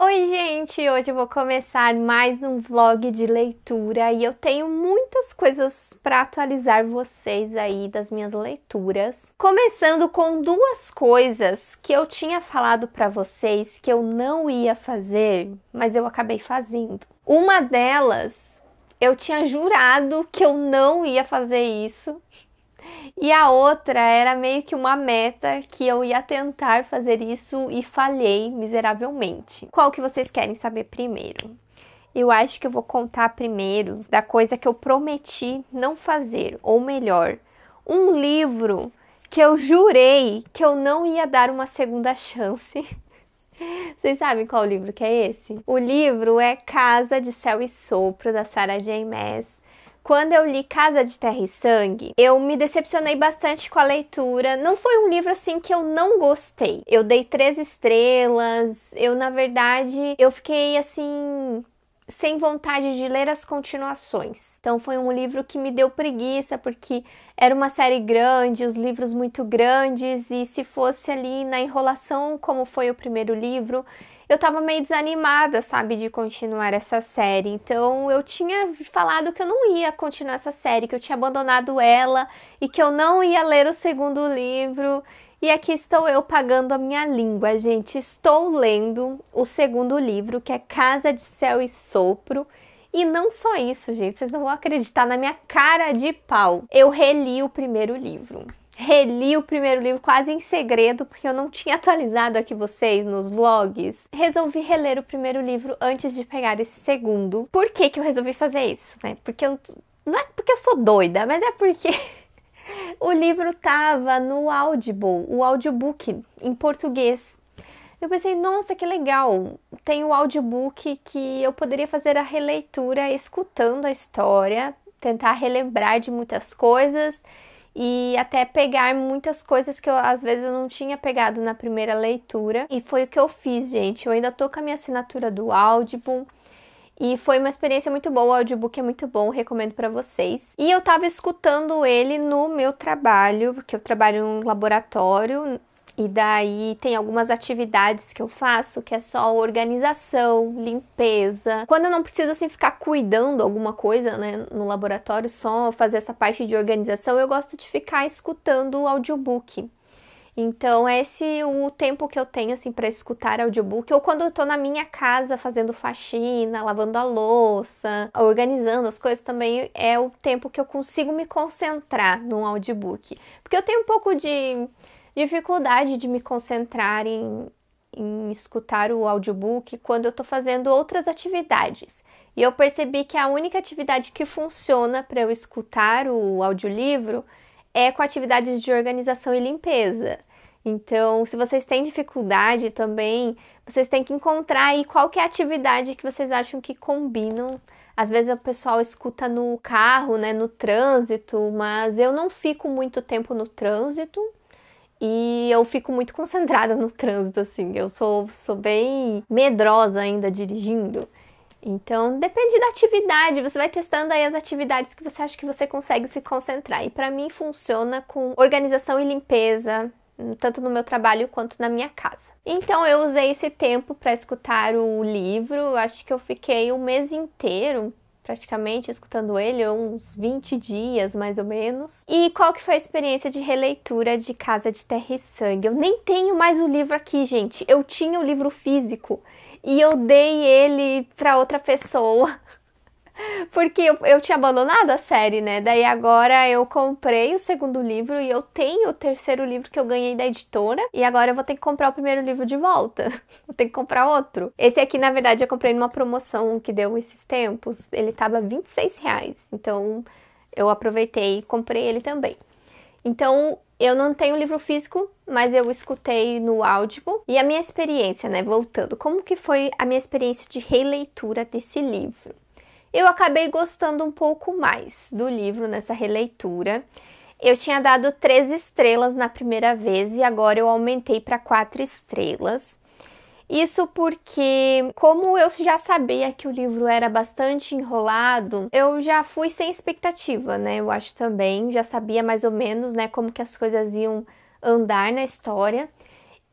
Oi, gente! Hoje eu vou começar mais um vlog de leitura e eu tenho muitas coisas para atualizar vocês aí das minhas leituras. Começando com duas coisas que eu tinha falado para vocês que eu não ia fazer, mas eu acabei fazendo. Uma delas, eu tinha jurado que eu não ia fazer isso. E a outra era meio que uma meta que eu ia tentar fazer isso e falhei miseravelmente. Qual que vocês querem saber primeiro? Eu acho que eu vou contar primeiro da coisa que eu prometi não fazer, ou melhor, um livro que eu jurei que eu não ia dar uma segunda chance. Vocês sabem qual livro que é esse? O livro é Casa de Céu e Sopro, da Sarah J. Maas. Quando eu li Casa de Terra e Sangue, eu me decepcionei bastante com a leitura. Não foi um livro assim que eu não gostei. Eu dei 3 estrelas. Na verdade, eu fiquei assim sem vontade de ler as continuações. Então foi um livro que me deu preguiça, porque era uma série grande, os livros muito grandes, e se fosse ali na enrolação como foi o primeiro livro, eu tava meio desanimada, sabe, de continuar essa série. Então eu tinha falado que eu não ia continuar essa série, que eu tinha abandonado ela e que eu não ia ler o segundo livro. E aqui estou eu pagando a minha língua, gente. Estou lendo o segundo livro, que é Casa de Céu e Sopro. E não só isso, gente, vocês não vão acreditar na minha cara de pau. Eu reli o primeiro livro. Reli o primeiro livro quase em segredo, porque eu não tinha atualizado aqui vocês nos vlogs. Resolvi reler o primeiro livro antes de pegar esse segundo. Por que que eu resolvi fazer isso, né? Não é porque eu sou doida, mas é porque o livro tava no Audible, o audiobook em português. Eu pensei, nossa, que legal, tem o audiobook que eu poderia fazer a releitura escutando a história, tentar relembrar de muitas coisas e até pegar muitas coisas que às vezes eu não tinha pegado na primeira leitura. E foi o que eu fiz, gente. Eu ainda tô com a minha assinatura do Audible. E foi uma experiência muito boa, o audiobook é muito bom, recomendo pra vocês. E eu tava escutando ele no meu trabalho, porque eu trabalho em um laboratório, e daí tem algumas atividades que eu faço, que é só organização, limpeza. Quando eu não preciso, assim, ficar cuidando alguma coisa, né, no laboratório, só fazer essa parte de organização, eu gosto de ficar escutando o audiobook. Então, esse é o tempo que eu tenho, assim, para escutar audiobook. Ou quando eu tô na minha casa fazendo faxina, lavando a louça, organizando as coisas, também é o tempo que eu consigo me concentrar num audiobook. Porque eu tenho um pouco de dificuldade de me concentrar em escutar o audiobook quando eu tô fazendo outras atividades. E eu percebi que a única atividade que funciona para eu escutar o audiolivro é com atividades de organização e limpeza. Então, se vocês têm dificuldade também, vocês têm que encontrar aí qual que é a atividade que vocês acham que combinam. Às vezes o pessoal escuta no carro, né, no trânsito, mas eu não fico muito tempo no trânsito e eu fico muito concentrada no trânsito, assim. Eu sou bem medrosa ainda dirigindo. Então, depende da atividade, você vai testando aí as atividades que você acha que você consegue se concentrar. E para mim funciona com organização e limpeza, tanto no meu trabalho quanto na minha casa. Então, eu usei esse tempo para escutar o livro, acho que eu fiquei um mês inteiro praticamente escutando ele, uns 20 dias mais ou menos. E qual que foi a experiência de releitura de Casa de Terra e Sangue? Eu nem tenho mais o livro aqui, gente. Eu tinha o livro físico e eu dei ele para outra pessoa. Porque eu tinha abandonado a série, né? Daí agora eu comprei o segundo livro e eu tenho o terceiro livro que eu ganhei da editora. E agora eu vou ter que comprar o primeiro livro de volta. Vou ter que comprar outro. Esse aqui, na verdade, eu comprei numa promoção que deu esses tempos. Ele tava R$ 26. Então eu aproveitei e comprei ele também. Então eu não tenho o livro físico, mas eu escutei no Audible. E a minha experiência, né? Voltando, como que foi a minha experiência de releitura desse livro? Eu acabei gostando um pouco mais do livro nessa releitura. Eu tinha dado 3 estrelas na primeira vez e agora eu aumentei para 4 estrelas. Isso porque, como eu já sabia que o livro era bastante enrolado, eu já fui sem expectativa, né? Eu acho também, já sabia mais ou menos, né, como que as coisas iam andar na história.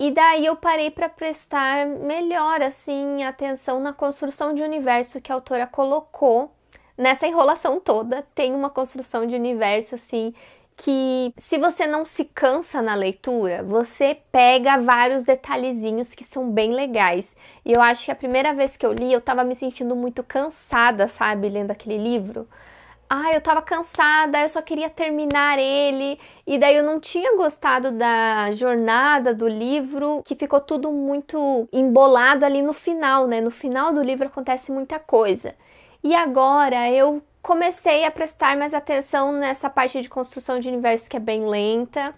E daí eu parei para prestar melhor, assim, atenção na construção de universo que a autora colocou. Nessa enrolação toda, tem uma construção de universo, assim, que se você não se cansa na leitura, você pega vários detalhezinhos que são bem legais. E eu acho que a primeira vez que eu li, eu tava me sentindo muito cansada, sabe, lendo aquele livro. Eu tava cansada, eu só queria terminar ele, e daí eu não tinha gostado da jornada do livro, que ficou tudo muito embolado ali no final, né? No final do livro acontece muita coisa. E agora eu comecei a prestar mais atenção nessa parte de construção de universo que é bem lenta,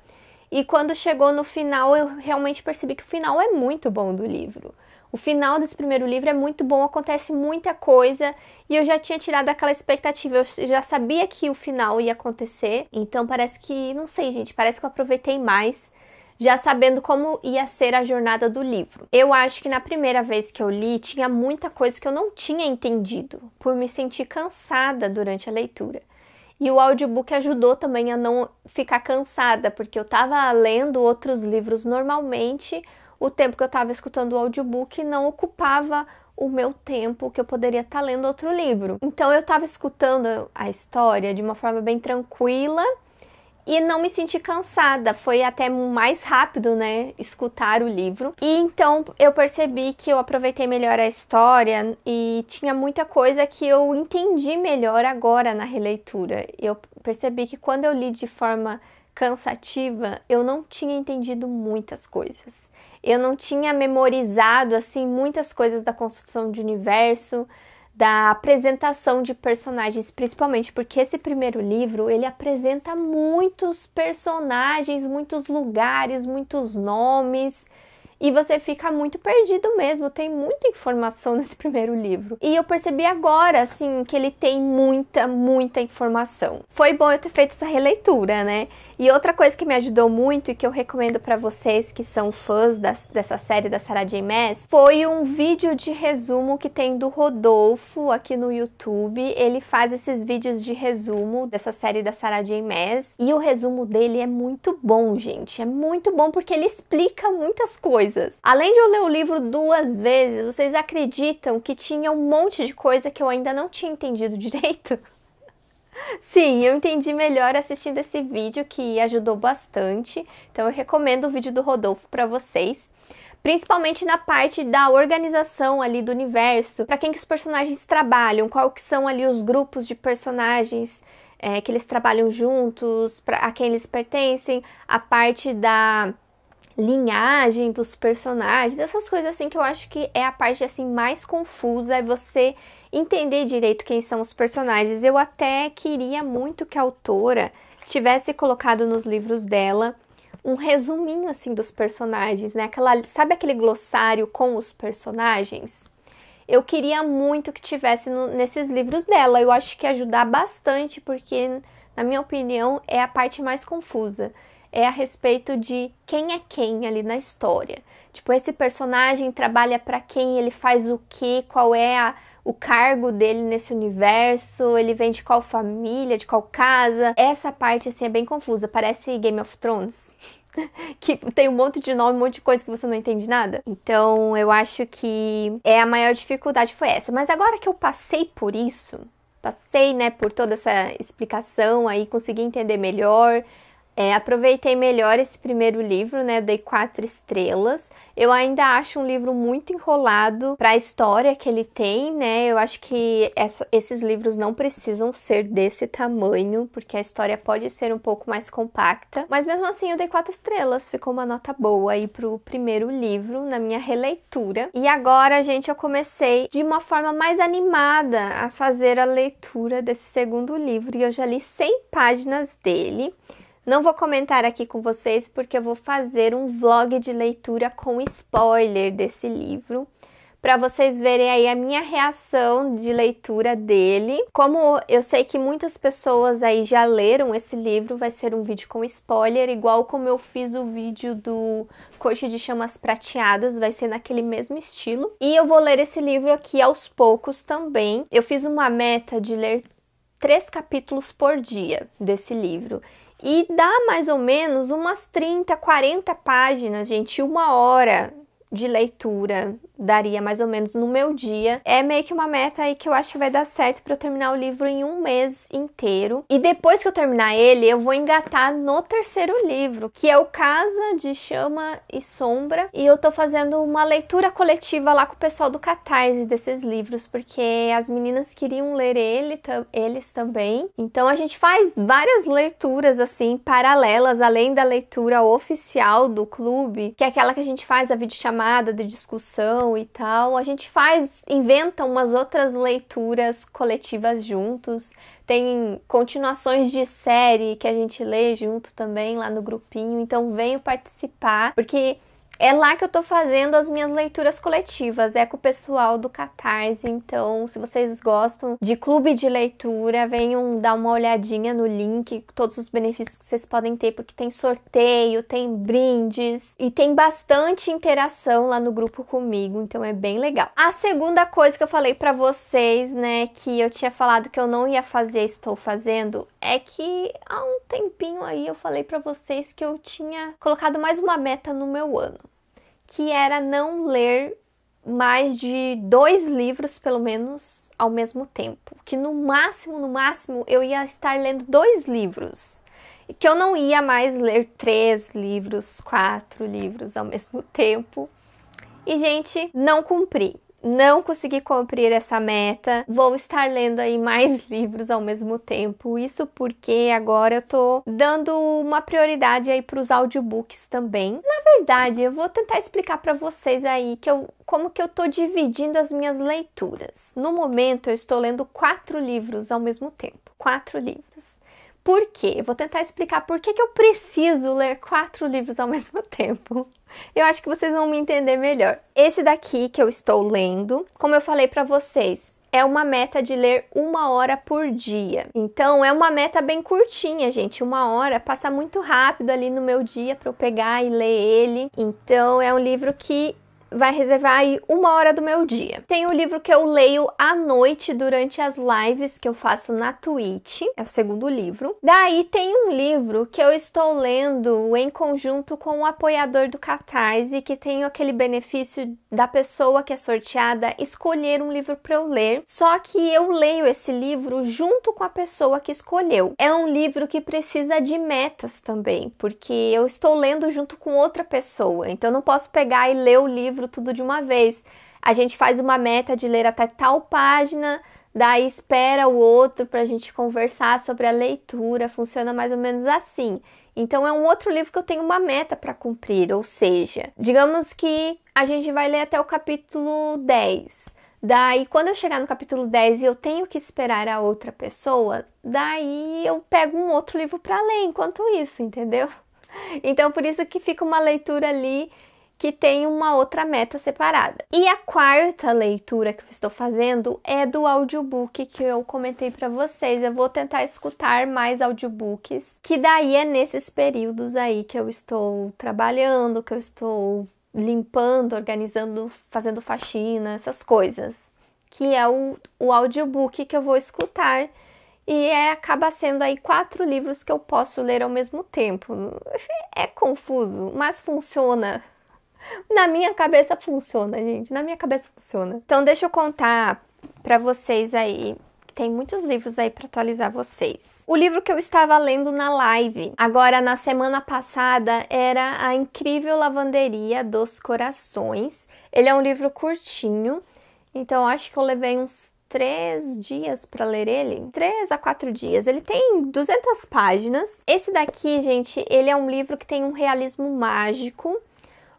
e quando chegou no final, eu realmente percebi que o final é muito bom do livro. O final desse primeiro livro é muito bom, acontece muita coisa e eu já tinha tirado aquela expectativa, eu já sabia que o final ia acontecer, então parece que, não sei gente, parece que eu aproveitei mais, já sabendo como ia ser a jornada do livro. Eu acho que na primeira vez que eu li, tinha muita coisa que eu não tinha entendido, por me sentir cansada durante a leitura. E o audiobook ajudou também a não ficar cansada, porque eu estava lendo outros livros normalmente, o tempo que eu estava escutando o audiobook não ocupava o meu tempo que eu poderia estar lendo outro livro. Então eu estava escutando a história de uma forma bem tranquila e não me senti cansada. Foi até mais rápido, né, escutar o livro. E então eu percebi que eu aproveitei melhor a história e tinha muita coisa que eu entendi melhor agora na releitura. Eu percebi que quando eu li de forma cansativa, eu não tinha entendido muitas coisas. Eu não tinha memorizado, assim, muitas coisas da construção de universo, da apresentação de personagens, principalmente porque esse primeiro livro, ele apresenta muitos personagens, muitos lugares, muitos nomes, e você fica muito perdido mesmo, tem muita informação nesse primeiro livro. E eu percebi agora, assim, que ele tem muita informação. Foi bom eu ter feito essa releitura, né? E outra coisa que me ajudou muito e que eu recomendo para vocês que são fãs dessa série da Sarah J. Maas foi um vídeo de resumo que tem do Rodolfo aqui no YouTube. Ele faz esses vídeos de resumo dessa série da Sarah J. Maas e o resumo dele é muito bom, gente. É muito bom porque ele explica muitas coisas. Além de eu ler o livro 2 vezes, vocês acreditam que tinha um monte de coisa que eu ainda não tinha entendido direito? Sim, eu entendi melhor assistindo esse vídeo, que ajudou bastante. Então eu recomendo o vídeo do Rodolfo para vocês, principalmente na parte da organização ali do universo, para quem que os personagens trabalham, qual que são ali os grupos de personagens que eles trabalham juntos, a quem eles pertencem, a parte da linhagem dos personagens, essas coisas assim que eu acho que é a parte assim mais confusa, é você entender direito quem são os personagens. Eu até queria muito que a autora tivesse colocado nos livros dela um resuminho assim dos personagens, né? Sabe aquele glossário com os personagens? Eu queria muito que tivesse nesses livros dela. Eu acho que ia ajudar bastante, porque, na minha opinião, é a parte mais confusa. É a respeito de quem é quem ali na história. Tipo, esse personagem trabalha para quem, ele faz o quê, qual é o cargo dele nesse universo, ele vem de qual família, de qual casa. Essa parte, assim, é bem confusa. Parece Game of Thrones. Que tem um monte de nome, um monte de coisa que você não entende nada. Então, eu acho que a maior dificuldade foi essa. Mas agora que eu passei por isso, passei, né, por toda essa explicação aí, consegui entender melhor, aproveitei melhor esse primeiro livro, né? Dei 4 estrelas. Eu ainda acho um livro muito enrolado para a história que ele tem, né? Eu acho que esses livros não precisam ser desse tamanho, porque a história pode ser um pouco mais compacta. Mas mesmo assim eu dei 4 estrelas, ficou uma nota boa aí pro primeiro livro, na minha releitura. E agora, gente, eu comecei de uma forma mais animada a fazer a leitura desse segundo livro, e eu já li 100 páginas dele. Não vou comentar aqui com vocês porque eu vou fazer um vlog de leitura com spoiler desse livro, para vocês verem aí a minha reação de leitura dele. Como eu sei que muitas pessoas aí já leram esse livro, vai ser um vídeo com spoiler, igual como eu fiz o vídeo do Coxa de Chamas Prateadas, vai ser naquele mesmo estilo. E eu vou ler esse livro aqui aos poucos também. Eu fiz uma meta de ler 3 capítulos por dia desse livro. E dá mais ou menos umas 30, 40 páginas, gente, 1 hora de leitura daria mais ou menos no meu dia. É meio que uma meta aí que eu acho que vai dar certo para eu terminar o livro em 1 mês inteiro. E depois que eu terminar ele, eu vou engatar no terceiro livro, que é o Casa de Chama e Sombra. E eu tô fazendo uma leitura coletiva lá com o pessoal do Catarse desses livros, porque as meninas queriam ler eles também. Então a gente faz várias leituras assim paralelas, além da leitura oficial do clube, que é aquela que a gente faz a videochamada de discussão e tal. A gente inventa umas outras leituras coletivas juntos. Tem continuações de série que a gente lê junto também lá no grupinho. Então venham participar, porque é lá que eu tô fazendo as minhas leituras coletivas, é com o pessoal do Catarse. Então, se vocês gostam de clube de leitura, venham dar uma olhadinha no link, todos os benefícios que vocês podem ter, porque tem sorteio, tem brindes e tem bastante interação lá no grupo comigo, então é bem legal. A segunda coisa que eu falei pra vocês, né, que eu tinha falado que eu não ia fazer, estou fazendo, é que há um tempinho aí eu falei pra vocês que eu tinha colocado mais uma meta no meu ano, que era não ler mais de 2 livros, pelo menos, ao mesmo tempo. Que no máximo, eu ia estar lendo 2 livros. E que eu não ia mais ler 3 livros, 4 livros ao mesmo tempo. E, gente, não cumpri. Não consegui cumprir essa meta. Vou estar lendo aí mais livros ao mesmo tempo. Isso porque agora eu tô dando uma prioridade aí para os audiobooks também. Na verdade, eu vou tentar explicar para vocês aí como que eu tô dividindo as minhas leituras. No momento, eu estou lendo 4 livros ao mesmo tempo. 4 livros. Por quê? Eu vou tentar explicar por que eu preciso ler 4 livros ao mesmo tempo. Eu acho que vocês vão me entender melhor. Esse daqui que eu estou lendo, como eu falei pra vocês, é uma meta de ler 1 hora por dia. Então, é uma meta bem curtinha, gente. 1 hora passa muito rápido ali no meu dia pra eu pegar e ler ele. Então, é um livro que vai reservar aí 1 hora do meu dia. Tem o livro que eu leio à noite durante as lives que eu faço na Twitch, é o segundo livro. Daí tem um livro que eu estou lendo em conjunto com o apoiador do Catarse, que tem aquele benefício da pessoa que é sorteada escolher um livro para eu ler, só que eu leio esse livro junto com a pessoa que escolheu. É um livro que precisa de metas também, porque eu estou lendo junto com outra pessoa, então eu não posso pegar e ler o livro tudo de uma vez. A gente faz uma meta de ler até tal página, daí espera o outro pra gente conversar sobre a leitura, funciona mais ou menos assim. Então é um outro livro que eu tenho uma meta para cumprir, ou seja, digamos que a gente vai ler até o capítulo 10. Daí, quando eu chegar no capítulo 10 e eu tenho que esperar a outra pessoa, daí eu pego um outro livro para ler enquanto isso, entendeu? Então, por isso que fica uma leitura ali que tem uma outra meta separada. E a quarta leitura que eu estou fazendo é do audiobook que eu comentei para vocês. Eu vou tentar escutar mais audiobooks, que daí é nesses períodos aí que eu estou trabalhando, que eu estou limpando, organizando, fazendo faxina, essas coisas. Que é o audiobook que eu vou escutar. E acaba sendo aí 4 livros que eu posso ler ao mesmo tempo. É confuso, mas funciona. Na minha cabeça funciona, gente. Na minha cabeça funciona. Então, deixa eu contar pra vocês aí. Tem muitos livros aí pra atualizar vocês. O livro que eu estava lendo na live, agora na semana passada, era A Incrível Lavanderia dos Corações. Ele é um livro curtinho. Então, acho que eu levei uns 3 dias pra ler ele. 3 a 4 dias. Ele tem 200 páginas. Esse daqui, gente, ele é um livro que tem um realismo mágico,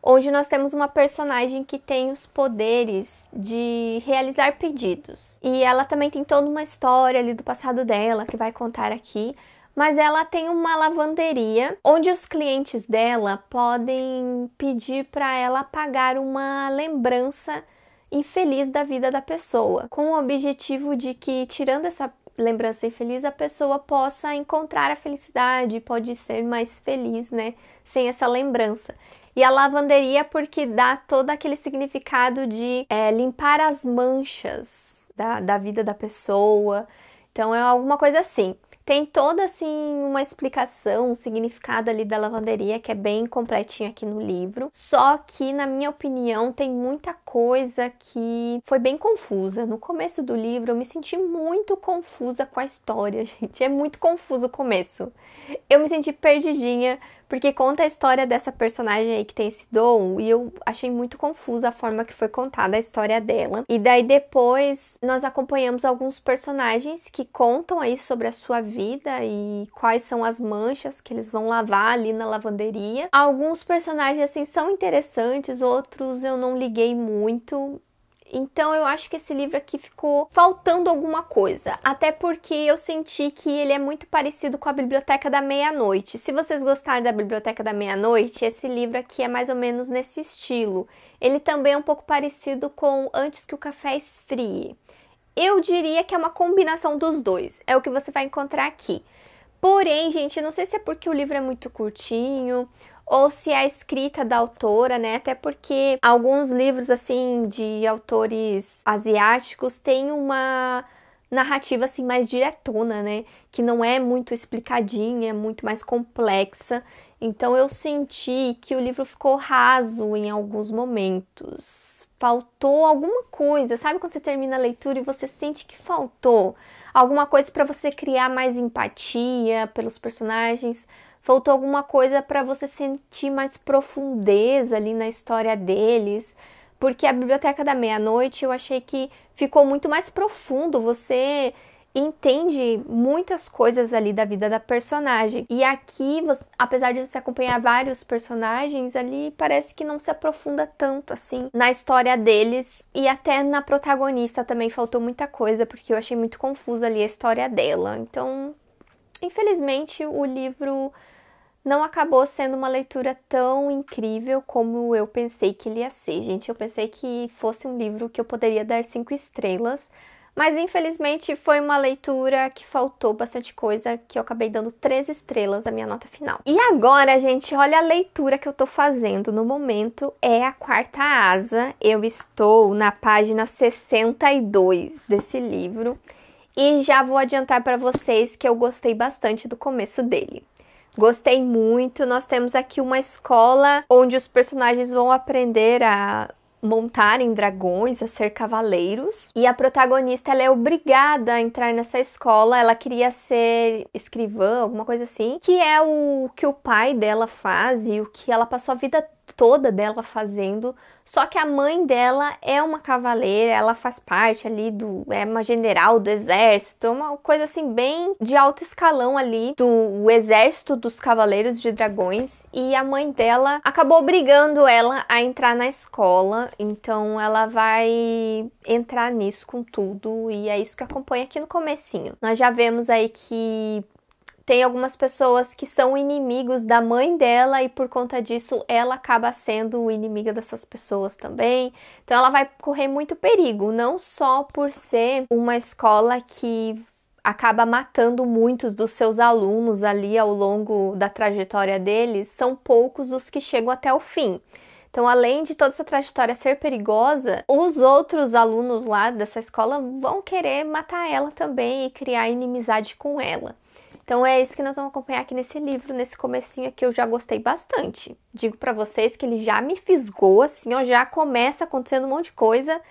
onde nós temos uma personagem que tem os poderes de realizar pedidos. E ela também tem toda uma história ali do passado dela, que vai contar aqui. Mas ela tem uma lavanderia, onde os clientes dela podem pedir para ela pagar uma lembrança infeliz da vida da pessoa, com o objetivo de que, tirando essa lembrança infeliz, a pessoa possa encontrar a felicidade, pode ser mais feliz, né, sem essa lembrança. E a lavanderia porque dá todo aquele significado de limpar as manchas da vida da pessoa. Então é alguma coisa assim. Tem toda assim uma explicação, um significado ali da lavanderia que é bem completinho aqui no livro. Só que, na minha opinião, tem muita coisa que foi bem confusa. No começo do livro eu me senti muito confusa com a história, gente. É muito confuso o começo. Eu me senti perdidinha, porque conta a história dessa personagem aí que tem esse dom, e eu achei muito confusa a forma que foi contada a história dela. E daí depois nós acompanhamos alguns personagens que contam aí sobre a sua vida e quais são as manchas que eles vão lavar ali na lavanderia. Alguns personagens assim são interessantes, outros eu não liguei muito. Então eu acho que esse livro aqui ficou faltando alguma coisa, até porque eu senti que ele é muito parecido com a Biblioteca da Meia-Noite. Se vocês gostarem da Biblioteca da Meia-Noite, esse livro aqui é mais ou menos nesse estilo. Ele também é um pouco parecido com Antes que o Café Esfrie. Eu diria que é uma combinação dos dois, é o que você vai encontrar aqui. Porém, gente, não sei se é porque o livro é muito curtinho ou se é a escrita da autora, né? Até porque alguns livros, assim, de autores asiáticos têm uma narrativa, assim, mais diretona, né? Que não é muito explicadinha, é muito mais complexa. Então, eu senti que o livro ficou raso em alguns momentos. Faltou alguma coisa. Sabe quando você termina a leitura e você sente que faltou alguma coisa para você criar mais empatia pelos personagens? Faltou alguma coisa para você sentir mais profundeza ali na história deles, porque a Biblioteca da Meia-Noite eu achei que ficou muito mais profundo, você entende muitas coisas ali da vida da personagem. E aqui, apesar de você acompanhar vários personagens, ali parece que não se aprofunda tanto assim na história deles, e até na protagonista também faltou muita coisa, porque eu achei muito confusa ali a história dela. Então, infelizmente, o livro não acabou sendo uma leitura tão incrível como eu pensei que ele ia ser, gente. Eu pensei que fosse um livro que eu poderia dar 5 estrelas, mas infelizmente foi uma leitura que faltou bastante coisa, que eu acabei dando 3 estrelas a minha nota final. E agora, gente, olha a leitura que eu tô fazendo no momento, é a Quarta Asa. Eu estou na página 62 desse livro e já vou adiantar para vocês que eu gostei bastante do começo dele. Gostei muito. Nós temos aqui uma escola onde os personagens vão aprender a montarem dragões, a ser cavaleiros. E a protagonista, ela é obrigada a entrar nessa escola. Ela queria ser escrivã, alguma coisa assim, que é o que o pai dela faz e o que ela passou a vida toda dela fazendo. Só que a mãe dela é uma cavaleira, ela faz parte ali é uma general do exército, uma coisa assim bem de alto escalão ali do exército dos cavaleiros de dragões, e a mãe dela acabou obrigando ela a entrar na escola, então ela vai entrar nisso com tudo, e é isso que acompanha aqui no comecinho. Nós já vemos aí que tem algumas pessoas que são inimigos da mãe dela e por conta disso ela acaba sendo inimiga dessas pessoas também. Então ela vai correr muito perigo, não só por ser uma escola que acaba matando muitos dos seus alunos ali ao longo da trajetória deles, são poucos os que chegam até o fim. Então, além de toda essa trajetória ser perigosa, os outros alunos lá dessa escola vão querer matar ela também e criar inimizade com ela. Então é isso que nós vamos acompanhar aqui nesse livro, nesse comecinho aqui eu já gostei bastante. Digo pra vocês que ele já me fisgou, assim, ó, já começa acontecendo um monte de coisa.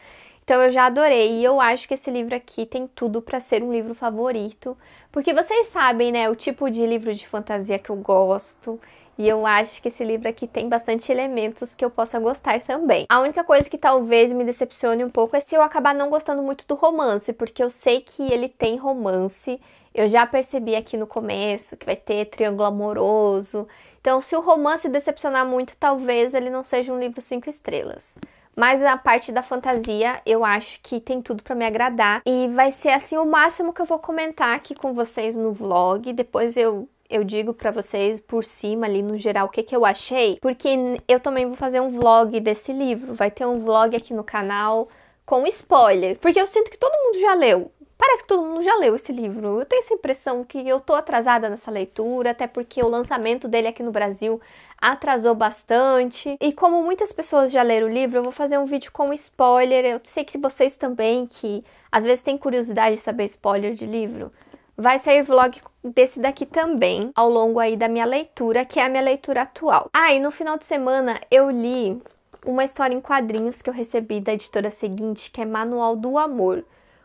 Então eu já adorei, e eu acho que esse livro aqui tem tudo pra ser um livro favorito. Porque vocês sabem, né, o tipo de livro de fantasia que eu gosto. E eu acho que esse livro aqui tem bastante elementos que eu possa gostar também. A única coisa que talvez me decepcione um pouco é se eu acabar não gostando muito do romance, porque eu sei que ele tem romance. Eu já percebi aqui no começo que vai ter triângulo amoroso. Então, se o romance decepcionar muito, talvez ele não seja um livro 5 estrelas. Mas a parte da fantasia, eu acho que tem tudo pra me agradar. E vai ser, assim, o máximo que eu vou comentar aqui com vocês no vlog. Depois eu digo pra vocês por cima ali no geral o que eu achei. Porque eu também vou fazer um vlog desse livro. Vai ter um vlog aqui no canal com spoiler. Porque eu sinto que todo mundo já leu. Parece que todo mundo já leu esse livro. Eu tenho essa impressão que eu tô atrasada nessa leitura, até porque o lançamento dele aqui no Brasil atrasou bastante. E como muitas pessoas já leram o livro, eu vou fazer um vídeo com spoiler. Eu sei que vocês também, que às vezes têm curiosidade de saber spoiler de livro, vai sair vlog desse daqui também, ao longo aí da minha leitura, que é a minha leitura atual. Ah, e no final de semana eu li uma história em quadrinhos que eu recebi da editora seguinte, que é Manual do Amor,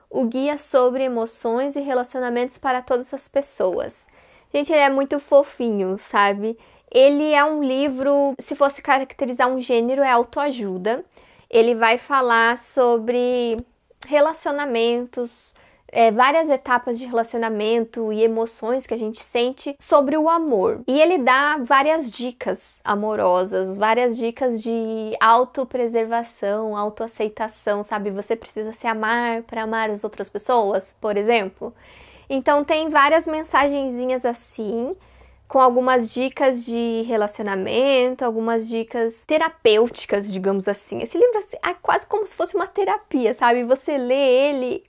o guia sobre emoções e relacionamentos para todas as pessoas. Gente, ele é muito fofinho, sabe? Ele é um livro, se fosse caracterizar um gênero, é autoajuda. Ele vai falar sobre relacionamentos, várias etapas de relacionamento e emoções que a gente sente sobre o amor. E ele dá várias dicas amorosas, várias dicas de autopreservação, autoaceitação, sabe? Você precisa se amar para amar as outras pessoas, por exemplo. Então tem várias mensagenzinhas assim, com algumas dicas de relacionamento, algumas dicas terapêuticas, digamos assim. Esse livro assim, é quase como se fosse uma terapia, sabe? Você lê ele,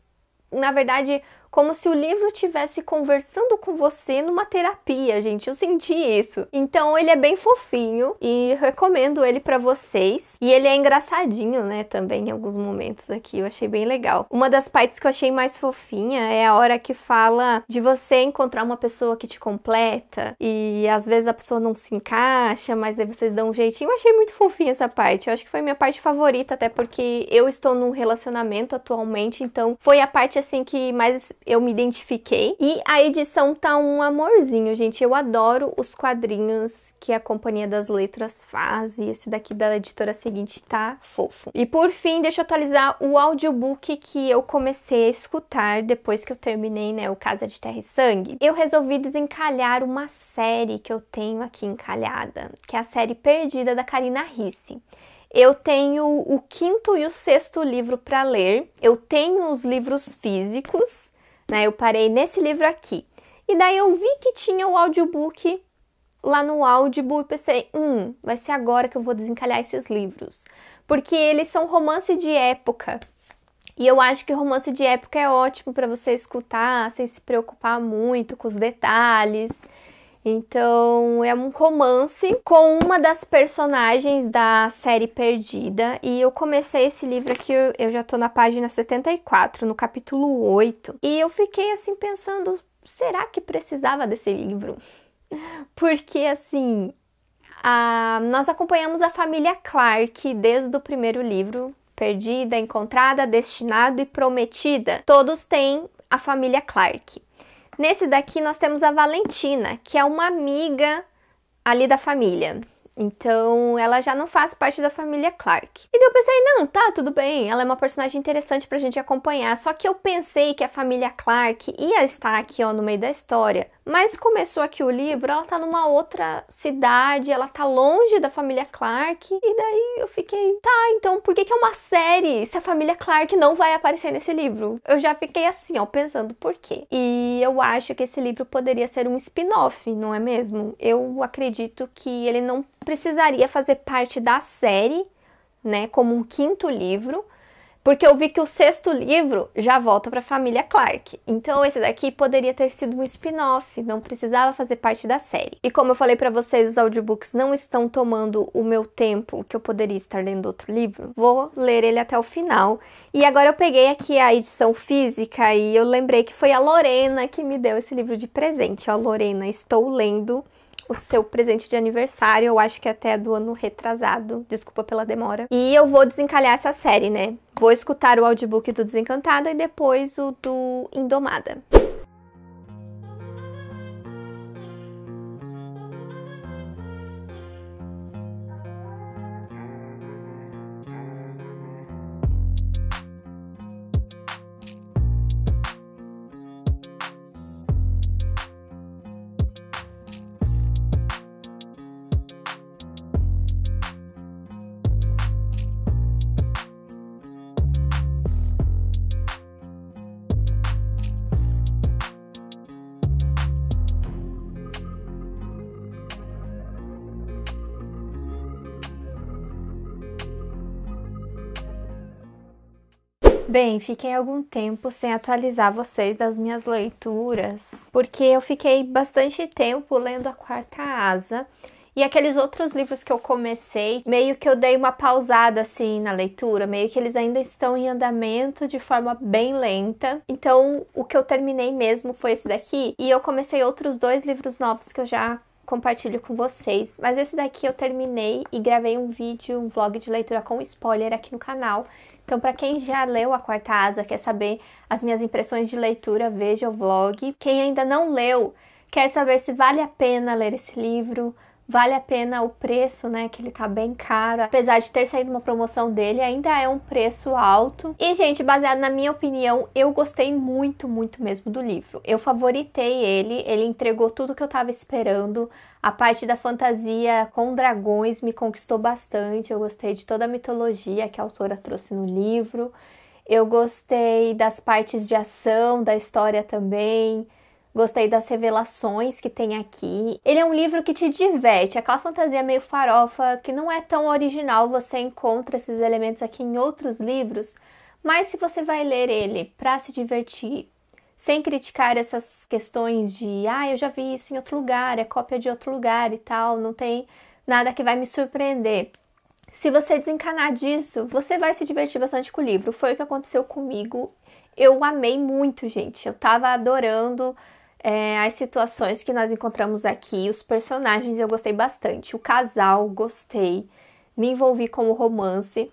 na verdade, como se o livro estivesse conversando com você numa terapia, gente. Eu senti isso. Então, ele é bem fofinho e recomendo ele pra vocês. E ele é engraçadinho, né, também em alguns momentos aqui. Eu achei bem legal. Uma das partes que eu achei mais fofinha é a hora que fala de você encontrar uma pessoa que te completa e às vezes a pessoa não se encaixa, mas daí vocês dão um jeitinho. Eu achei muito fofinha essa parte. Eu acho que foi minha parte favorita, até porque eu estou num relacionamento atualmente, então foi a parte assim que mais eu me identifiquei. E a edição tá um amorzinho, gente. Eu adoro os quadrinhos que a Companhia das Letras faz. E esse daqui da editora seguinte tá fofo. E por fim, deixa eu atualizar o audiobook que eu comecei a escutar depois que eu terminei, né, o Casa de Terra e Sangue. Eu resolvi desencalhar uma série que eu tenho aqui encalhada, que é a série Perdida da Karina Ricci. Eu tenho o 5º e o 6º livro para ler. Eu tenho os livros físicos, né? Eu parei nesse livro aqui. E daí eu vi que tinha o audiobook lá no Audible e pensei, vai ser agora que eu vou desencalhar esses livros. Porque eles são romance de época. E eu acho que romance de época é ótimo para você escutar sem se preocupar muito com os detalhes. Então, é um romance com uma das personagens da série Perdida. E eu comecei esse livro aqui, eu já tô na página 74, no capítulo 8. E eu fiquei assim pensando, será que precisava desse livro? Porque assim, nós acompanhamos a família Clark desde o primeiro livro, Perdida, Encontrada, Destinado e Prometida. Todos têm a família Clark. Nesse daqui nós temos a Valentina, que é uma amiga ali da família. Então, ela já não faz parte da família Clark. E daí eu pensei, não, tá, tudo bem, ela é uma personagem interessante pra gente acompanhar. Só que eu pensei que a família Clark ia estar aqui, ó, no meio da história. Mas começou aqui o livro, ela tá numa outra cidade, ela tá longe da família Clark. E daí eu fiquei, tá, então por que é uma série se a família Clark não vai aparecer nesse livro? Eu já fiquei assim, ó, pensando por quê. E eu acho que esse livro poderia ser um spin-off, não é mesmo? Eu acredito que ele não precisaria fazer parte da série, né, como um 5º livro, porque eu vi que o 6º livro já volta para a família Clark. Então esse daqui poderia ter sido um spin-off, não precisava fazer parte da série. E como eu falei para vocês, os audiobooks não estão tomando o meu tempo que eu poderia estar lendo outro livro. Vou ler ele até o final. E agora eu peguei aqui a edição física e eu lembrei que foi a Lorena que me deu esse livro de presente. Ó, Lorena, estou lendo o seu presente de aniversário, eu acho que até do ano retrasado, desculpa pela demora. E eu vou desencalhar essa série, né? Vou escutar o audiobook do Desencantada e depois o do Indomada. Bem, fiquei algum tempo sem atualizar vocês das minhas leituras, porque eu fiquei bastante tempo lendo A Quarta Asa E aqueles outros livros que eu comecei, meio que eu dei uma pausada assim na leitura, meio que eles ainda estão em andamento de forma bem lenta. Então, o que eu terminei mesmo foi esse daqui, e eu comecei outros 2 livros novos que eu já compartilho com vocês. Mas esse daqui eu terminei e gravei um vídeo, um vlog de leitura com spoiler aqui no canal. Então, para quem já leu A Quarta Asa, quer saber as minhas impressões de leitura, veja o vlog. Quem ainda não leu, quer saber se vale a pena ler esse livro, vale a pena o preço, né, que ele tá bem caro. Apesar de ter saído uma promoção dele, ainda é um preço alto. E, gente, baseado na minha opinião, eu gostei muito, muito mesmo do livro. Eu favoritei ele entregou tudo que eu tava esperando. A parte da fantasia com dragões me conquistou bastante. Eu gostei de toda a mitologia que a autora trouxe no livro. Eu gostei das partes de ação, da história também. Gostei das revelações que tem aqui. Ele é um livro que te diverte, aquela fantasia meio farofa, que não é tão original, você encontra esses elementos aqui em outros livros, mas se você vai ler ele para se divertir, sem criticar essas questões de eu já vi isso em outro lugar, é cópia de outro lugar e tal, não tem nada que vai me surpreender. Se você desencanar disso, você vai se divertir bastante com o livro. Foi o que aconteceu comigo. Eu amei muito, gente. Eu tava adorando as situações que nós encontramos aqui, os personagens eu gostei bastante, o casal gostei, me envolvi com o romance.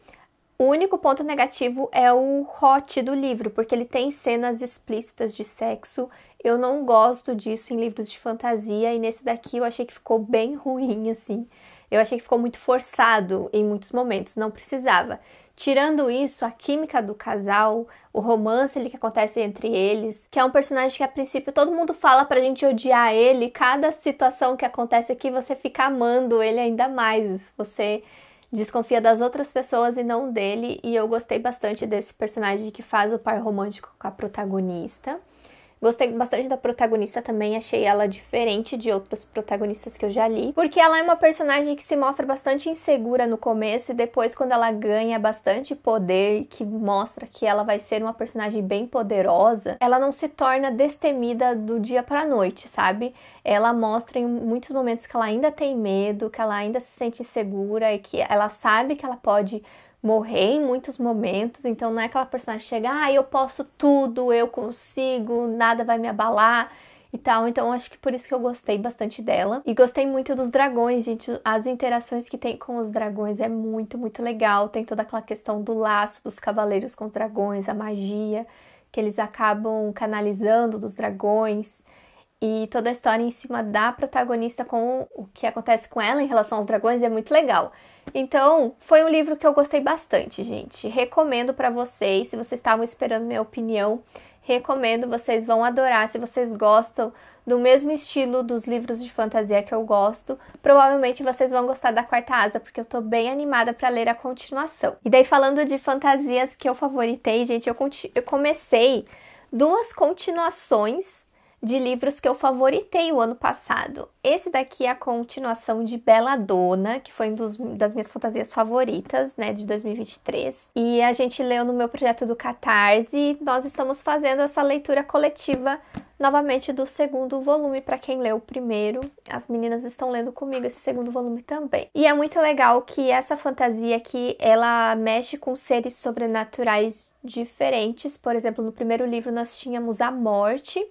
O único ponto negativo é o hot do livro, porque ele tem cenas explícitas de sexo. Eu não gosto disso em livros de fantasia, e nesse daqui eu achei que ficou bem ruim, assim. Eu achei que ficou muito forçado em muitos momentos, não precisava. Tirando isso, a química do casal, o romance ali que acontece entre eles, que é um personagem que a princípio todo mundo fala pra gente odiar ele, cada situação que acontece aqui você fica amando ele ainda mais, você desconfia das outras pessoas e não dele, e eu gostei bastante desse personagem que faz o par romântico com a protagonista. Gostei bastante da protagonista também, achei ela diferente de outras protagonistas que eu já li, porque ela é uma personagem que se mostra bastante insegura no começo e depois quando ela ganha bastante poder, que mostra que ela vai ser uma personagem bem poderosa, ela não se torna destemida do dia pra noite, sabe? Ela mostra em muitos momentos que ela ainda tem medo, que ela ainda se sente insegura e que ela sabe que ela pode morrer em muitos momentos, então não é aquela personagem que chega, eu posso tudo, eu consigo, nada vai me abalar e tal, então acho que por isso que eu gostei bastante dela. E gostei muito dos dragões, gente, as interações que tem com os dragões é muito, muito legal, tem toda aquela questão do laço dos cavaleiros com os dragões, a magia que eles acabam canalizando dos dragões, e toda a história em cima da protagonista com o que acontece com ela em relação aos dragões é muito legal. Então, foi um livro que eu gostei bastante, gente. Recomendo pra vocês, se vocês estavam esperando minha opinião, recomendo, vocês vão adorar. Se vocês gostam do mesmo estilo dos livros de fantasia que eu gosto, provavelmente vocês vão gostar da Quarta Asa, porque eu tô bem animada pra ler a continuação. E daí, falando de fantasias que eu favoritei, gente, eu comecei 2 continuações de livros que eu favoritei o ano passado. Esse daqui é a continuação de Belladonna, que foi das minhas fantasias favoritas, né, de 2023. E a gente leu no meu projeto do Catarse e nós estamos fazendo essa leitura coletiva novamente do 2º volume, para quem leu o primeiro. As meninas estão lendo comigo esse 2º volume também. E é muito legal que essa fantasia aqui, ela mexe com seres sobrenaturais diferentes. Por exemplo, no primeiro livro nós tínhamos a morte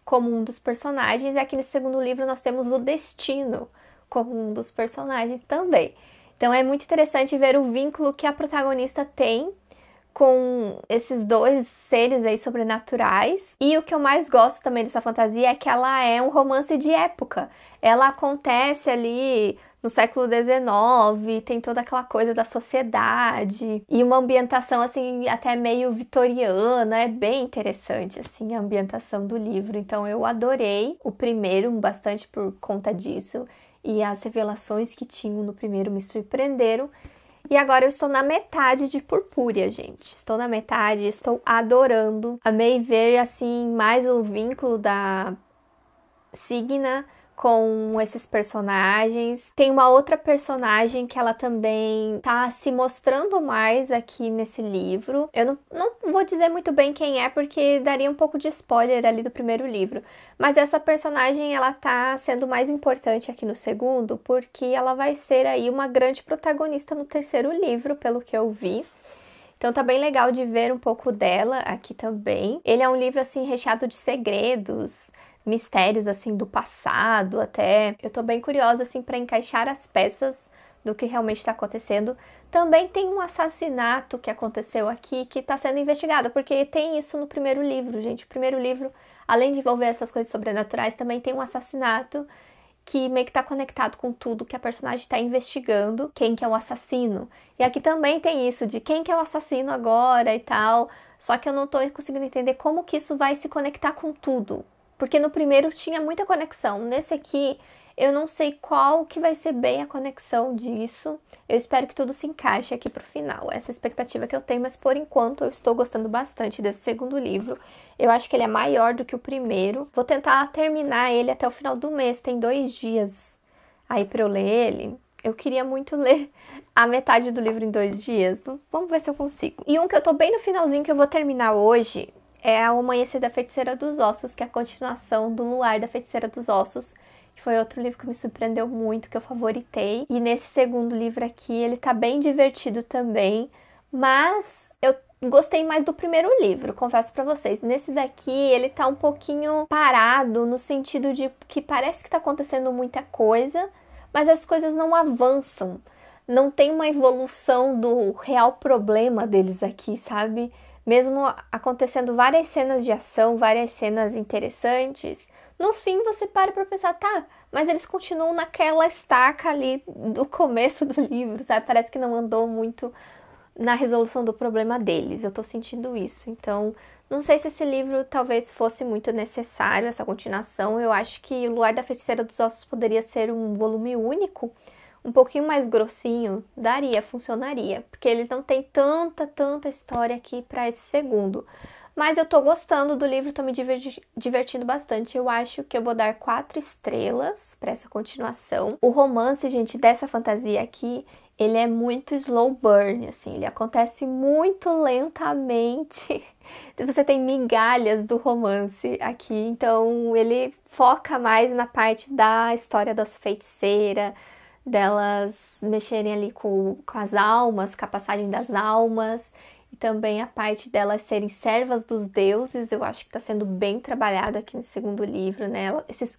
como um dos personagens, e aqui nesse 2º livro nós temos o destino como um dos personagens também. Então é muito interessante ver o vínculo que a protagonista tem com esses 2 seres aí sobrenaturais. E o que eu mais gosto também dessa fantasia é que ela é um romance de época. Ela acontece ali no século XIX, tem toda aquela coisa da sociedade e uma ambientação assim até meio vitoriana, é bem interessante assim a ambientação do livro. Então eu adorei o primeiro bastante por conta disso, e as revelações que tinham no primeiro me surpreenderam. E agora eu estou na metade de Purpúria, gente. Estou na metade, estou adorando. Amei ver, assim, mais o vínculo da Signa com esses personagens. Tem uma outra personagem que ela também tá se mostrando mais aqui nesse livro. Eu não vou dizer muito bem quem é, porque daria um pouco de spoiler ali do primeiro livro. Mas essa personagem, ela tá sendo mais importante aqui no segundo, porque ela vai ser aí uma grande protagonista no terceiro livro, pelo que eu vi. Então tá bem legal de ver um pouco dela aqui também. Ele é um livro, assim, recheado de segredos, mistérios, assim, do passado até. Eu tô bem curiosa, assim, pra encaixar as peças do que realmente tá acontecendo. Também tem um assassinato que aconteceu aqui que tá sendo investigado, porque tem isso no primeiro livro, gente. O primeiro livro, além de envolver essas coisas sobrenaturais, também tem um assassinato que meio que tá conectado com tudo que a personagem tá investigando, quem que é o assassino. E aqui também tem isso de quem que é o assassino agora e tal, só que eu não tô conseguindo entender como que isso vai se conectar com tudo. Porque no primeiro tinha muita conexão. Nesse aqui, eu não sei qual que vai ser bem a conexão disso. Eu espero que tudo se encaixe aqui pro final. Essa é a expectativa que eu tenho, mas por enquanto eu estou gostando bastante desse segundo livro. Eu acho que ele é maior do que o primeiro. Vou tentar terminar ele até o final do mês. Tem 2 dias aí pra eu ler ele. Eu queria muito ler a metade do livro em 2 dias. Então, vamos ver se eu consigo. E um que eu tô bem no finalzinho, que eu vou terminar hoje, é O Amanhecer da Feiticeira dos Ossos, que é a continuação do Luar da Feiticeira dos Ossos, que foi outro livro que me surpreendeu muito, que eu favoritei. E nesse segundo livro aqui, ele tá bem divertido também, mas eu gostei mais do primeiro livro, confesso pra vocês. Nesse daqui, ele tá um pouquinho parado, no sentido de que parece que tá acontecendo muita coisa, mas as coisas não avançam. Não tem uma evolução do real problema deles aqui, sabe? Mesmo acontecendo várias cenas de ação, várias cenas interessantes, no fim você para pra pensar, tá, mas eles continuam naquela estaca ali do começo do livro, sabe? Parece que não andou muito na resolução do problema deles, eu tô sentindo isso. Então, não sei se esse livro talvez fosse muito necessário, essa continuação. Eu acho que O Luar da Feiticeira dos Ossos poderia ser um volume único, um pouquinho mais grossinho, daria, funcionaria, porque ele não tem tanta história aqui para esse segundo. Mas eu tô gostando do livro, tô me divertindo bastante. Eu acho que eu vou dar 4 estrelas para essa continuação. O romance, gente, dessa fantasia aqui, ele é muito slow burn, assim, ele acontece muito lentamente. Você tem migalhas do romance aqui, então ele foca mais na parte da história das feiticeiras, delas mexerem ali com as almas, com a passagem das almas, e também a parte delas serem servas dos deuses. Eu acho que está sendo bem trabalhado aqui no segundo livro, né?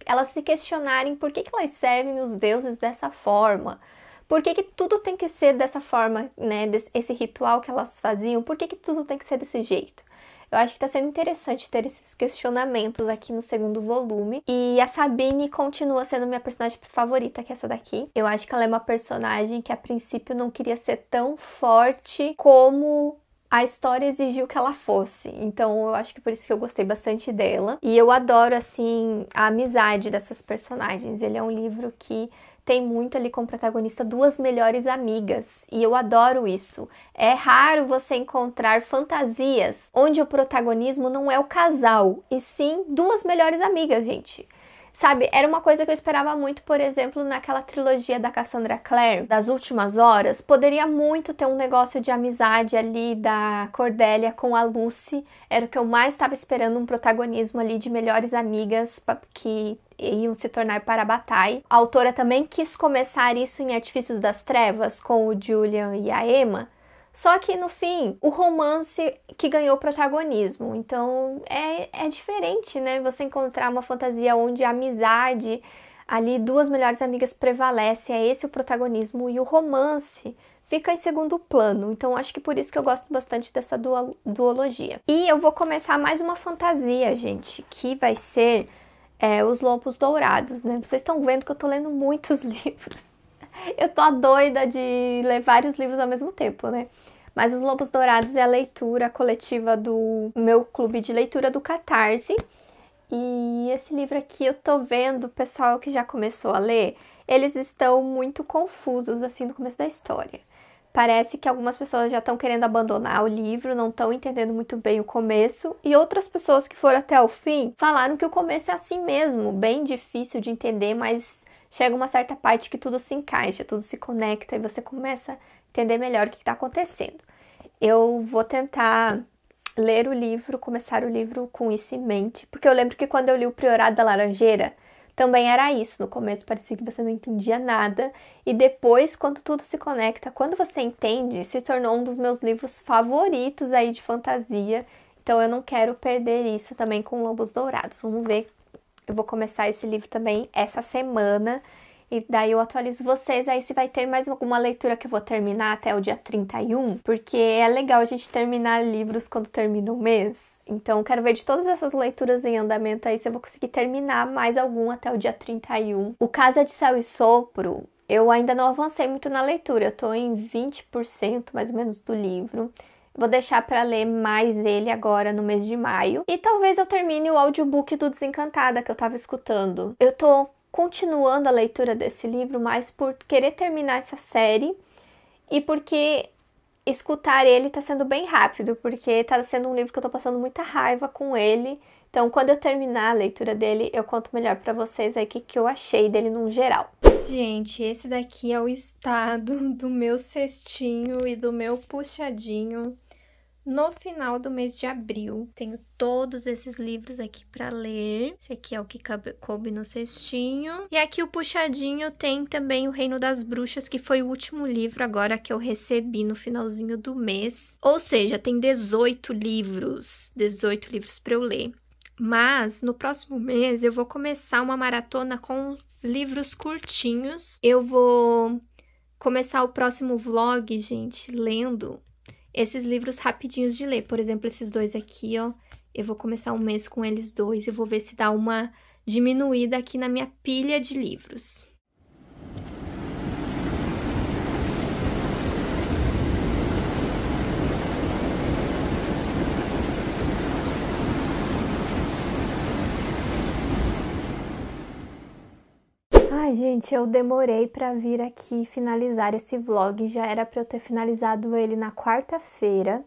Elas se questionarem por que elas servem os deuses dessa forma, por que tudo tem que ser dessa forma, né? Esse ritual que elas faziam, por que tudo tem que ser desse jeito? Eu acho que tá sendo interessante ter esses questionamentos aqui no segundo volume. E a Sabine continua sendo minha personagem favorita, que é essa daqui. Eu acho que ela é uma personagem que a princípio não queria ser tão forte como a história exigiu que ela fosse. Então eu acho que por isso que eu gostei bastante dela. E eu adoro, assim, a amizade dessas personagens. Ele é um livro que tem muito ali como protagonista 2 melhores amigas, e eu adoro isso. É raro você encontrar fantasias onde o protagonismo não é o casal, e sim 2 melhores amigas, gente. Sabe, era uma coisa que eu esperava muito, por exemplo, naquela trilogia da Cassandra Clare, das Últimas Horas. Poderia muito ter um negócio de amizade ali da Cordelia com a Lucy. Era o que eu mais estava esperando, um protagonismo ali de melhores amigas que iam se tornar para a batalha. A autora também quis começar isso em Artifícios das Trevas, com o Julian e a Emma. Só que no fim, o romance que ganhou protagonismo. Então é diferente, né? Você encontrar uma fantasia onde a amizade, ali 2 melhores amigas prevalece, é esse o protagonismo, e o romance fica em segundo plano. Então acho que por isso que eu gosto bastante dessa duologia. E eu vou começar mais uma fantasia, gente, que vai ser Os Lobos Dourados, né? Vocês estão vendo que eu tô lendo muitos livros. Eu tô doida de ler vários livros ao mesmo tempo, né? Mas Os Lobos Dourados é a leitura coletiva do meu clube de leitura do Catarse. E esse livro aqui eu tô vendo o pessoal que já começou a ler, eles estão muito confusos, assim, no começo da história. Parece que algumas pessoas já estão querendo abandonar o livro, não estão entendendo muito bem o começo, e outras pessoas que foram até o fim falaram que o começo é assim mesmo, bem difícil de entender, mas chega uma certa parte que tudo se encaixa, tudo se conecta e você começa a entender melhor o que está acontecendo. Eu vou tentar ler o livro, começar o livro com isso em mente, porque eu lembro que quando eu li o Priorado da Laranjeira, também era isso. No começo parecia que você não entendia nada, e depois, quando tudo se conecta, quando você entende, se tornou um dos meus livros favoritos aí de fantasia. Então eu não quero perder isso também com Lobos Dourados. Vamos ver, eu vou começar esse livro também essa semana, e daí eu atualizo vocês aí se vai ter mais alguma leitura que eu vou terminar até o dia 31, porque é legal a gente terminar livros quando termina o mês. Então, quero ver de todas essas leituras em andamento aí se eu vou conseguir terminar mais algum até o dia 31. O Casa de Céu e Sopro, eu ainda não avancei muito na leitura. Eu tô em 20% mais ou menos do livro. Vou deixar para ler mais ele agora no mês de maio. E talvez eu termine o audiobook do Desencantada que eu tava escutando. Eu tô continuando a leitura desse livro mais por querer terminar essa série e porque escutar ele tá sendo bem rápido, porque tá sendo um livro que eu tô passando muita raiva com ele. Então, quando eu terminar a leitura dele, eu conto melhor pra vocês aí o que eu achei dele num geral. Gente, esse daqui é o estado do meu cestinho e do meu puxadinho no final do mês de abril. Tenho todos esses livros aqui pra ler. Esse aqui é o que coube no cestinho. E aqui o puxadinho tem também o Reino das Bruxas, que foi o último livro agora que eu recebi no finalzinho do mês. Ou seja, tem 18 livros pra eu ler. Mas no próximo mês eu vou começar uma maratona com livros curtinhos. Eu vou começar o próximo vlog, gente, lendo esses livros rapidinhos de ler. Por exemplo, esses dois aqui, ó. Eu vou começar um mês com eles dois e vou ver se dá uma diminuída aqui na minha pilha de livros. Ai, gente, eu demorei pra vir aqui finalizar esse vlog. Já era pra eu ter finalizado ele na quarta-feira.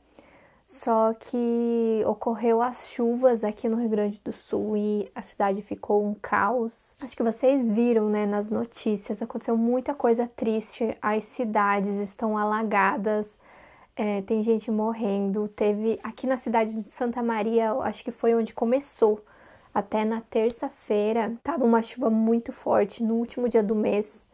Só que ocorreu as chuvas aqui no Rio Grande do Sul e a cidade ficou um caos. Acho que vocês viram, né, nas notícias. Aconteceu muita coisa triste. As cidades estão alagadas. Tem gente morrendo. Teve aqui na cidade de Santa Maria, acho que foi onde começou. Até na terça-feira, tava uma chuva muito forte no último dia do mês.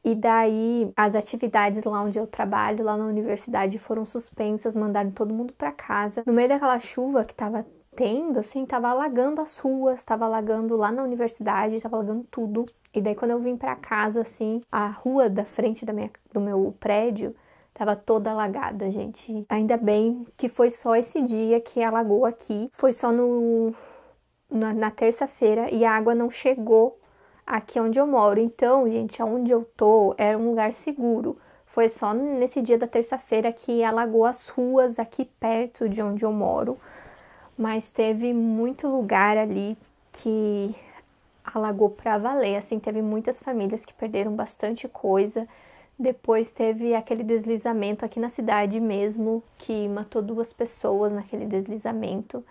E daí, as atividades lá onde eu trabalho, lá na universidade, foram suspensas, mandaram todo mundo pra casa. No meio daquela chuva que tava tendo, assim, tava alagando as ruas, tava alagando lá na universidade, tava alagando tudo. E daí, quando eu vim pra casa, assim, a rua da frente do meu prédio tava toda alagada, gente. Ainda bem que foi só esse dia que alagou aqui. Foi só na terça-feira e a água não chegou aqui onde eu moro. Então, gente, onde eu tô era um lugar seguro. Foi só nesse dia da terça-feira que alagou as ruas aqui perto de onde eu moro. Mas teve muito lugar ali que alagou pra valer. Assim, teve muitas famílias que perderam bastante coisa. Depois teve aquele deslizamento aqui na cidade mesmo, que matou 2 pessoas naquele deslizamento.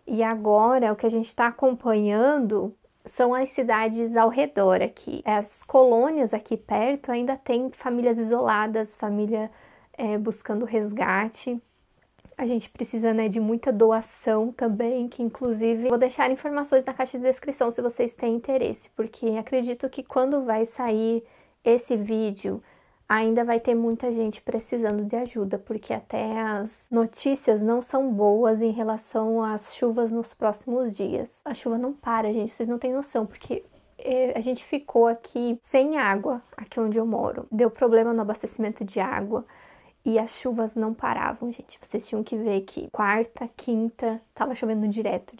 E agora, o que a gente está acompanhando são as cidades ao redor aqui. As colônias aqui perto ainda tem famílias isoladas, família buscando resgate. A gente precisa, né, de muita doação também, que inclusive vou deixar informações na caixa de descrição se vocês têm interesse, porque acredito que quando vai sair esse vídeo, ainda vai ter muita gente precisando de ajuda, porque até as notícias não são boas em relação às chuvas nos próximos dias. A chuva não para, gente, vocês não têm noção, porque a gente ficou aqui sem água, aqui onde eu moro. Deu problema no abastecimento de água e as chuvas não paravam, gente. Vocês tinham que ver que quarta, quinta, tava chovendo direto.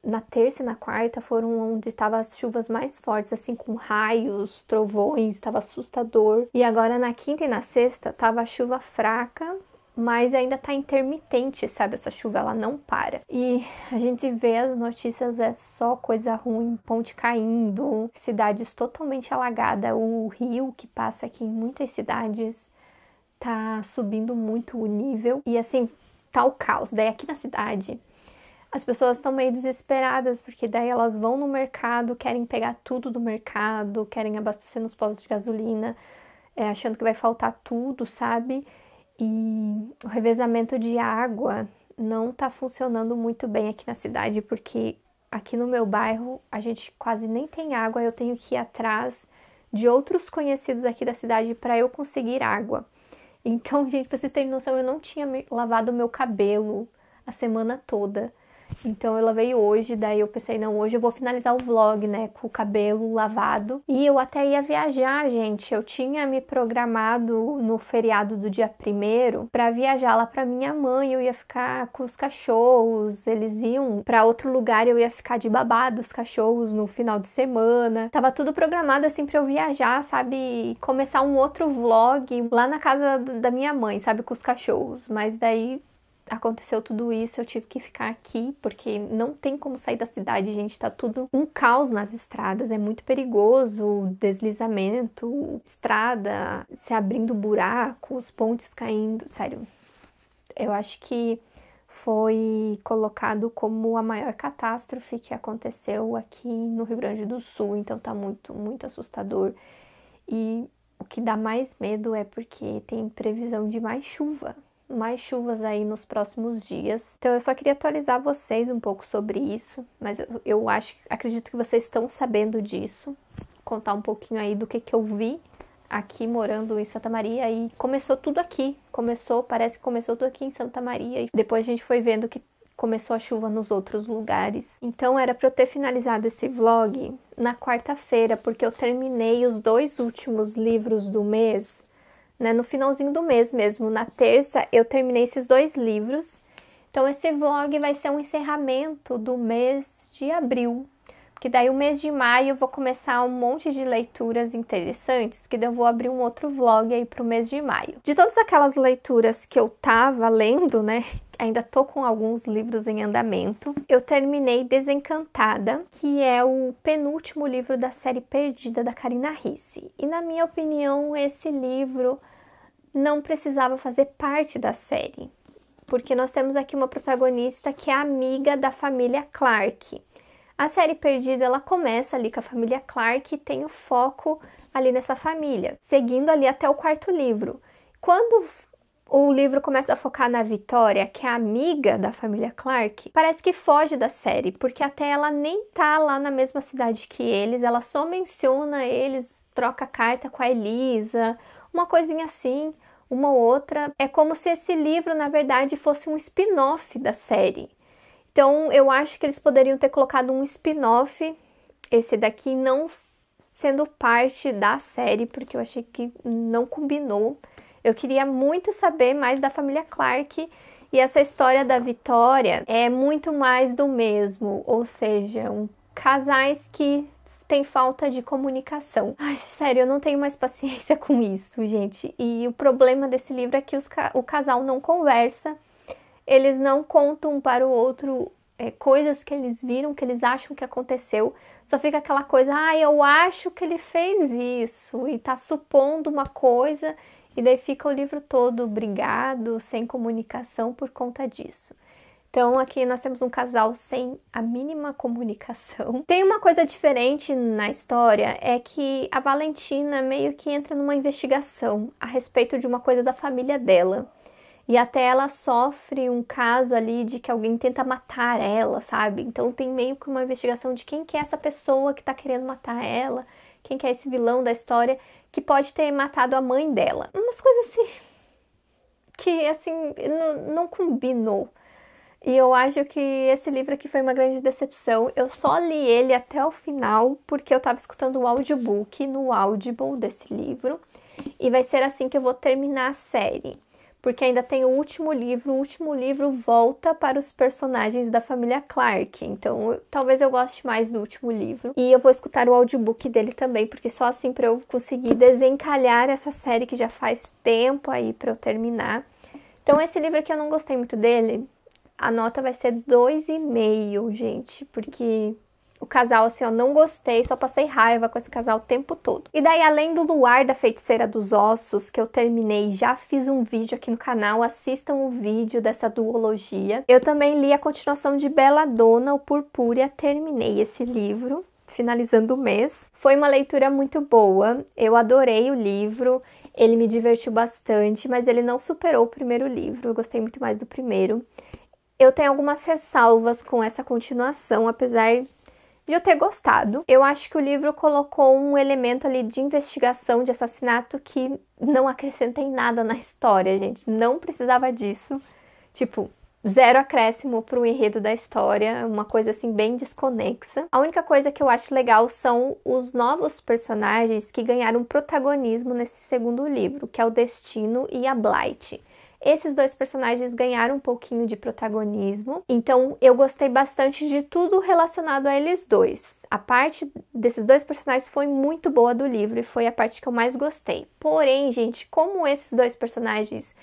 Na terça e na quarta foram onde estavam as chuvas mais fortes, assim, com raios, trovões, estava assustador. E agora na quinta e na sexta tava a chuva fraca, mas ainda tá intermitente, sabe? Essa chuva, ela não para. E a gente vê as notícias, é só coisa ruim, ponte caindo, cidades totalmente alagadas, o rio que passa aqui em muitas cidades tá subindo muito o nível e assim, tá o caos. Daí aqui na cidade, as pessoas estão meio desesperadas, porque daí elas vão no mercado, querem pegar tudo do mercado, querem abastecer nos postos de gasolina, achando que vai faltar tudo, sabe? E o revezamento de água não tá funcionando muito bem aqui na cidade, porque aqui no meu bairro a gente quase nem tem água, eu tenho que ir atrás de outros conhecidos aqui da cidade para eu conseguir água. Então, gente, pra vocês terem noção, eu não tinha lavado o meu cabelo a semana toda. Então eu lavei hoje, daí eu pensei, não, hoje eu vou finalizar o vlog, né, com o cabelo lavado. E eu até ia viajar, gente, eu tinha me programado no feriado do dia 1º pra viajar lá pra minha mãe, eu ia ficar com os cachorros, eles iam pra outro lugar, eu ia ficar de babá dos cachorros no final de semana. Tava tudo programado assim pra eu viajar, sabe, começar um outro vlog lá na casa da minha mãe, sabe, com os cachorros. Mas daí aconteceu tudo isso, eu tive que ficar aqui, porque não tem como sair da cidade, gente, tá tudo um caos nas estradas, é muito perigoso, deslizamento, estrada se abrindo buracos, pontes caindo, sério. Eu acho que foi colocado como a maior catástrofe que aconteceu aqui no Rio Grande do Sul, então tá muito, muito assustador. E o que dá mais medo é porque tem previsão de mais chuvas aí nos próximos dias. Então eu só queria atualizar vocês um pouco sobre isso, mas eu acredito que vocês estão sabendo disso. Contar um pouquinho aí do que eu vi aqui morando em Santa Maria, e começou tudo aqui. Parece que começou tudo aqui em Santa Maria, e depois a gente foi vendo que começou a chuva nos outros lugares. Então era para eu ter finalizado esse vlog na quarta-feira, porque eu terminei os 2 últimos livros do mês, né, no finalzinho do mês mesmo. Na terça eu terminei esses 2 livros. Então esse vlog vai ser um encerramento do mês de abril, porque daí o mês de maio eu vou começar um monte de leituras interessantes, que daí eu vou abrir um outro vlog aí pro mês de maio. De todas aquelas leituras que eu tava lendo, né, ainda tô com alguns livros em andamento, eu terminei Desencantada, que é o penúltimo livro da série Perdida da Carina Ricci. E na minha opinião, esse livro não precisava fazer parte da série, porque nós temos aqui uma protagonista que é amiga da família Clark. A série Perdida, ela começa ali com a família Clark e tem o foco ali nessa família, seguindo ali até o 4º livro. Quando o livro começa a focar na Vitória, que é amiga da família Clark, parece que foge da série, porque até ela nem tá lá na mesma cidade que eles, ela só menciona eles, troca carta com a Elisa, uma coisinha assim, uma ou outra. É como se esse livro, na verdade, fosse um spin-off da série. Então, eu acho que eles poderiam ter colocado um spin-off, esse daqui não sendo parte da série, porque eu achei que não combinou. Eu queria muito saber mais da família Clark, e essa história da Vitória é muito mais do mesmo, ou seja, casais que têm falta de comunicação. Ai, sério, eu não tenho mais paciência com isso, gente. E o problema desse livro é que o casal não conversa. Eles não contam um para o outro coisas que eles viram, que eles acham que aconteceu. Só fica aquela coisa, eu acho que ele fez isso, e tá supondo uma coisa, e daí fica o livro todo brigado, sem comunicação por conta disso. Então aqui nós temos um casal sem a mínima comunicação. Tem uma coisa diferente na história, é que a Valentina meio que entra numa investigação a respeito de uma coisa da família dela. E até ela sofre um caso ali de que alguém tenta matar ela, sabe? Então tem meio que uma investigação de quem que é essa pessoa que tá querendo matar ela, quem que é esse vilão da história que pode ter matado a mãe dela. Umas coisas assim que assim não combinou. E eu acho que esse livro aqui foi uma grande decepção. Eu só li ele até o final porque eu tava escutando o audiobook no Audible desse livro. E vai ser assim que eu vou terminar a série, porque ainda tem o último livro volta para os personagens da família Clark, então talvez eu goste mais do último livro. E eu vou escutar o audiobook dele também, porque só assim para eu conseguir desencalhar essa série que já faz tempo aí para eu terminar. Então esse livro aqui eu não gostei muito dele, a nota vai ser 2,5, gente, porque O casal, assim, eu não gostei, só passei raiva com esse casal o tempo todo. E daí, além do Luar da Feiticeira dos Ossos, que eu terminei, já fiz um vídeo aqui no canal, assistam o vídeo dessa duologia. Eu também li a continuação de Belladonna, o Purpúrea, terminei esse livro, finalizando o mês. Foi uma leitura muito boa, eu adorei o livro, ele me divertiu bastante, mas ele não superou o primeiro livro, eu gostei muito mais do primeiro. Eu tenho algumas ressalvas com essa continuação, apesar de eu ter gostado. Eu acho que o livro colocou um elemento ali de investigação de assassinato que não acrescenta em nada na história, gente. Não precisava disso. Tipo, zero acréscimo pro enredo da história, uma coisa assim bem desconexa. A única coisa que eu acho legal são os novos personagens que ganharam protagonismo nesse segundo livro, que é o Destino e a Blight. Esses dois personagens ganharam um pouquinho de protagonismo, então eu gostei bastante de tudo relacionado a eles dois. A parte desses dois personagens foi muito boa do livro e foi a parte que eu mais gostei. Porém, gente, como esses dois personagens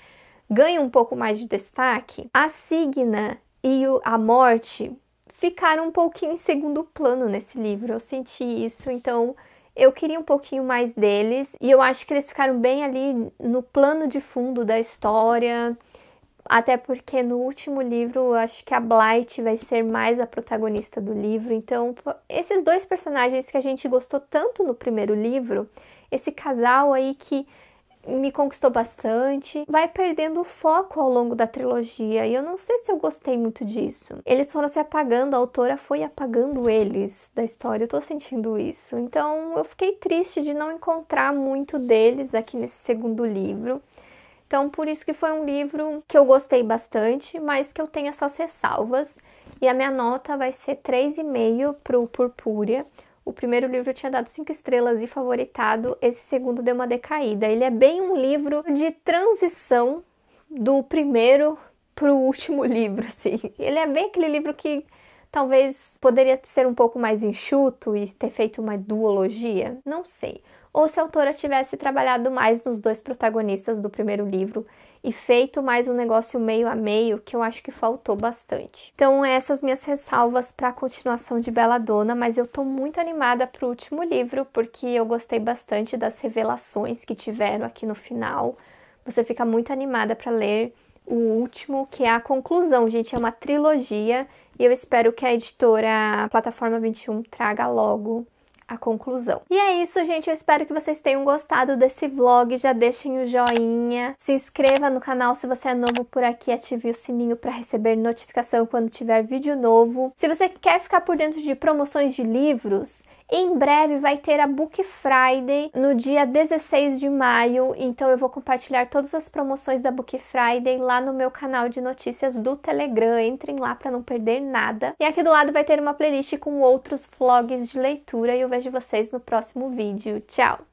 ganham um pouco mais de destaque, a Signa e a Morte ficaram um pouquinho em segundo plano nesse livro. Eu senti isso, então eu queria um pouquinho mais deles, e eu acho que eles ficaram bem ali no plano de fundo da história, até porque no último livro eu acho que a Blight vai ser mais a protagonista do livro, então esses dois personagens que a gente gostou tanto no primeiro livro, esse casal aí que me conquistou bastante, vai perdendo o foco ao longo da trilogia, e eu não sei se eu gostei muito disso. Eles foram se apagando, a autora foi apagando eles da história, eu tô sentindo isso. Então eu fiquei triste de não encontrar muito deles aqui nesse segundo livro. Então por isso que foi um livro que eu gostei bastante, mas que eu tenho essas ressalvas. E a minha nota vai ser 3,5 pro Purpúrea. O primeiro livro eu tinha dado 5 estrelas e favoritado, esse segundo deu uma decaída. Ele é bem um livro de transição do primeiro pro último livro, assim. Ele é bem aquele livro que talvez poderia ser um pouco mais enxuto e ter feito uma duologia, não sei. Ou se a autora tivesse trabalhado mais nos dois protagonistas do primeiro livro e feito mais um negócio meio a meio, que eu acho que faltou bastante. Então, essas minhas ressalvas para a continuação de Belladonna, mas eu tô muito animada pro último livro, porque eu gostei bastante das revelações que tiveram aqui no final. Você fica muito animada para ler o último, que é a conclusão, gente, é uma trilogia, e eu espero que a editora Plataforma 21 traga logo a conclusão. E é isso, gente, eu espero que vocês tenham gostado desse vlog, já deixem o joinha, se inscreva no canal se você é novo por aqui, ative o sininho para receber notificação quando tiver vídeo novo. Se você quer ficar por dentro de promoções de livros, em breve vai ter a Book Friday no dia 16 de maio, então eu vou compartilhar todas as promoções da Book Friday lá no meu canal de notícias do Telegram, entrem lá para não perder nada. E aqui do lado vai ter uma playlist com outros vlogs de leitura e eu vejo vocês no próximo vídeo. Tchau!